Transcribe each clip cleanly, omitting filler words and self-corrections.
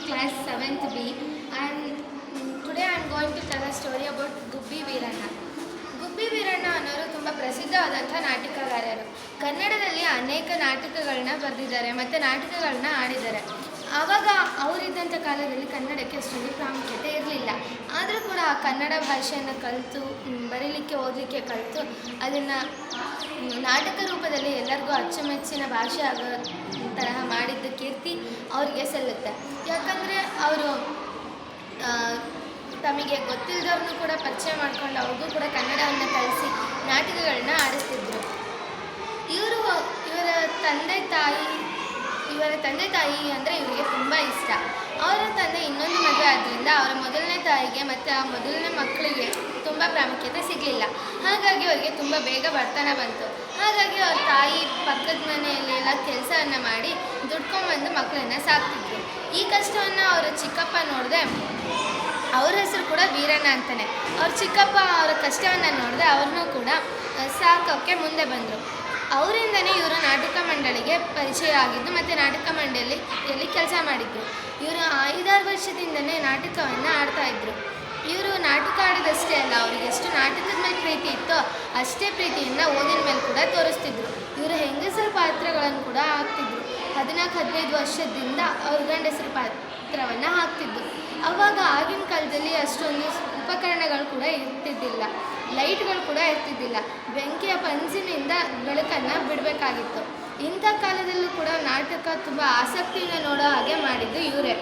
class 7th B, and today I am going to tell a story about Gubbi Veeranna. Gubbi Veeranna ಅನ್ನೋರು ತುಂಬ ಪ್ರಸಿದ್ಧವಾದಂಥ ನಾಟಕಗಾರರು. ಕನ್ನಡದಲ್ಲಿ ಅನೇಕ ನಾಟಕಗಳನ್ನ ಬರೆದಿದ್ದಾರೆ ಮತ್ತು ನಾಟಕಗಳನ್ನ ಆಡಿದ್ದಾರೆ. ಆವಾಗ ಅವರಿದ್ದಂಥ ಕಾಲದಲ್ಲಿ ಕನ್ನಡಕ್ಕೆ ಅಷ್ಟೊಂದು ಪ್ರಾಮುಖ್ಯತೆ ಇರಲಿಲ್ಲ. ಆದರೂ ಕೂಡ ಆ ಕನ್ನಡ ಭಾಷೆಯನ್ನು ಕಲಿತು ಬರೀಲಿಕ್ಕೆ ಓದಲಿಕ್ಕೆ ಕಲಿತು ಅದನ್ನು ನಾಟಕ ರೂಪದಲ್ಲಿ ಎಲ್ಲರಿಗೂ ಅಚ್ಚುಮೆಚ್ಚಿನ ಭಾಷೆ ಆಗೋ ತರಹ ಮಾಡಿದ್ದ ಕೀರ್ತಿ ಅವರಿಗೆ ಸಲ್ಲುತ್ತೆ. ಯಾಕಂದರೆ ಅವರು ತಮಗೆ ಗೊತ್ತಿಲ್ಲದವ್ರನ್ನೂ ಕೂಡ ಪರಿಚಯ ಮಾಡ್ಕೊಂಡು ಅವ್ರಿಗೂ ಕೂಡ ಕನ್ನಡವನ್ನು ಕಲಿಸಿ ನಾಟಕಗಳನ್ನ ಆಡಿಸ್ತಿದ್ರು. ಇವರ ತಂದೆ ತಾಯಿ ಅಂದರೆ ಇವರಿಗೆ ತುಂಬ ಇಷ್ಟ. ಅವರ ತಂದೆ ಇನ್ನೊಂದು ಮದುವೆ ಆದ್ದರಿಂದ ಅವರ ಮೊದಲನೇ ತಾಯಿಗೆ ಮತ್ತು ಆ ಮೊದಲನೇ ಮಕ್ಕಳಿಗೆ ತುಂಬ ಪ್ರಾಮುಖ್ಯತೆ ಸಿಗಲಿಲ್ಲ. ಹಾಗಾಗಿ ಅವರಿಗೆ ತುಂಬ ಬೇಗ ಬಡತನ ಬಂತು. ಹಾಗಾಗಿ ಅವ್ರ ತಾಯಿ ಪಕ್ಕದ ಮನೆಯಲ್ಲೆಲ್ಲ ಕೆಲಸವನ್ನು ಮಾಡಿ ದುಡ್ಕೊಂಡ್ಬಂದು ಮಕ್ಕಳನ್ನು ಸಾಕ್ತಿದ್ರು. ಈ ಕಷ್ಟವನ್ನು ಅವರ ಚಿಕ್ಕಪ್ಪ ನೋಡಿದೆ. ಅವ್ರ ಹೆಸರು ಕೂಡ ವೀರಣ್ಣ ಅಂತಲೇ. ಅವ್ರ ಚಿಕ್ಕಪ್ಪ ಅವರ ಕಷ್ಟವನ್ನು ನೋಡಿದೆ ಅವ್ರನ್ನೂ ಕೂಡ ಸಾಕೋಕ್ಕೆ ಮುಂದೆ ಬಂದರು. ಅವರಿಂದನೇ ಇವರು ನಾಟಕ ಮಂಡಳಿಗೆ ಪರಿಚಯ ಆಗಿದ್ದು ಮತ್ತು ನಾಟಕ ಮಂಡಳಿಯಲ್ಲಿ ಕೆಲಸ ಮಾಡಿದ್ರು. ಇವರು 5-6 ವರ್ಷದಿಂದಲೇ ನಾಟಕವನ್ನು ಆಡ್ತಾಯಿದ್ರು. ಇವರು ನಾಟಕ ಆಡೋದಷ್ಟೇ ಅಲ್ಲ, ಅವರಿಗೆ ಎಷ್ಟು ನಾಟಕದ ಮೇಲೆ ಪ್ರೀತಿ ಇತ್ತೋ ಅಷ್ಟೇ ಪ್ರೀತಿಯನ್ನು ಓದಿನ ಮೇಲೆ ಕೂಡ ತೋರಿಸ್ತಿದ್ರು. ಇವರು ಹೆಂಗಸರ ಪಾತ್ರಗಳನ್ನು ಕೂಡ ಹಾಕ್ತಿದ್ರು. 14-15 ವರ್ಷದಿಂದ ಅವ್ರ ಗಂಡಸರ ಪಾತ್ರವನ್ನು ಹಾಕ್ತಿದ್ರು. ಆವಾಗ ಆಗಿನ ಕಾಲದಲ್ಲಿ ಅಷ್ಟೊಂದು ಉಪಕರಣಗಳು ಕೂಡ ಇರ್ತಿದ್ದಿಲ್ಲ, ಲೈಟ್ಗಳು ಕೂಡ ಇರ್ತಿದ್ದಿಲ್ಲ. ಬೆಂಕಿಯ ಪಂಜಿನಿಂದ ಬೆಳಕನ್ನು ಬಿಡಬೇಕಾಗಿತ್ತು. ಇಂಥ ಕಾಲದಲ್ಲೂ ಕೂಡ ನಾಟಕ ತುಂಬ ಆಸಕ್ತಿಯಿಂದ ನೋಡೋ ಹಾಗೆ ಮಾಡಿದ್ದು ಇವರೇ.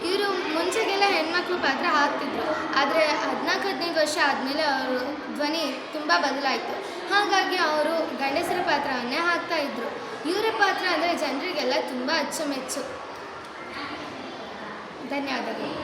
ಇವರು ಮುಂಚೆಗೆಲ್ಲ ಹೆಣ್ಮಕ್ಳು ಪಾತ್ರ ಹಾಕ್ತಿದ್ರು. ಆದರೆ 14-15 ವರ್ಷ ಆದಮೇಲೆ ಅವರು ಧ್ವನಿ ತುಂಬ ಬದಲಾಯಿತು. ಹಾಗಾಗಿ ಅವರು ಗಂಡಸರ ಪಾತ್ರವನ್ನೇ ಹಾಕ್ತಾಯಿದ್ರು. ಇವರ ಪಾತ್ರ ಅಂದರೆ ಜನರಿಗೆಲ್ಲ ತುಂಬ ಅಚ್ಚುಮೆಚ್ಚು. ಧನ್ಯವಾದಗಳು.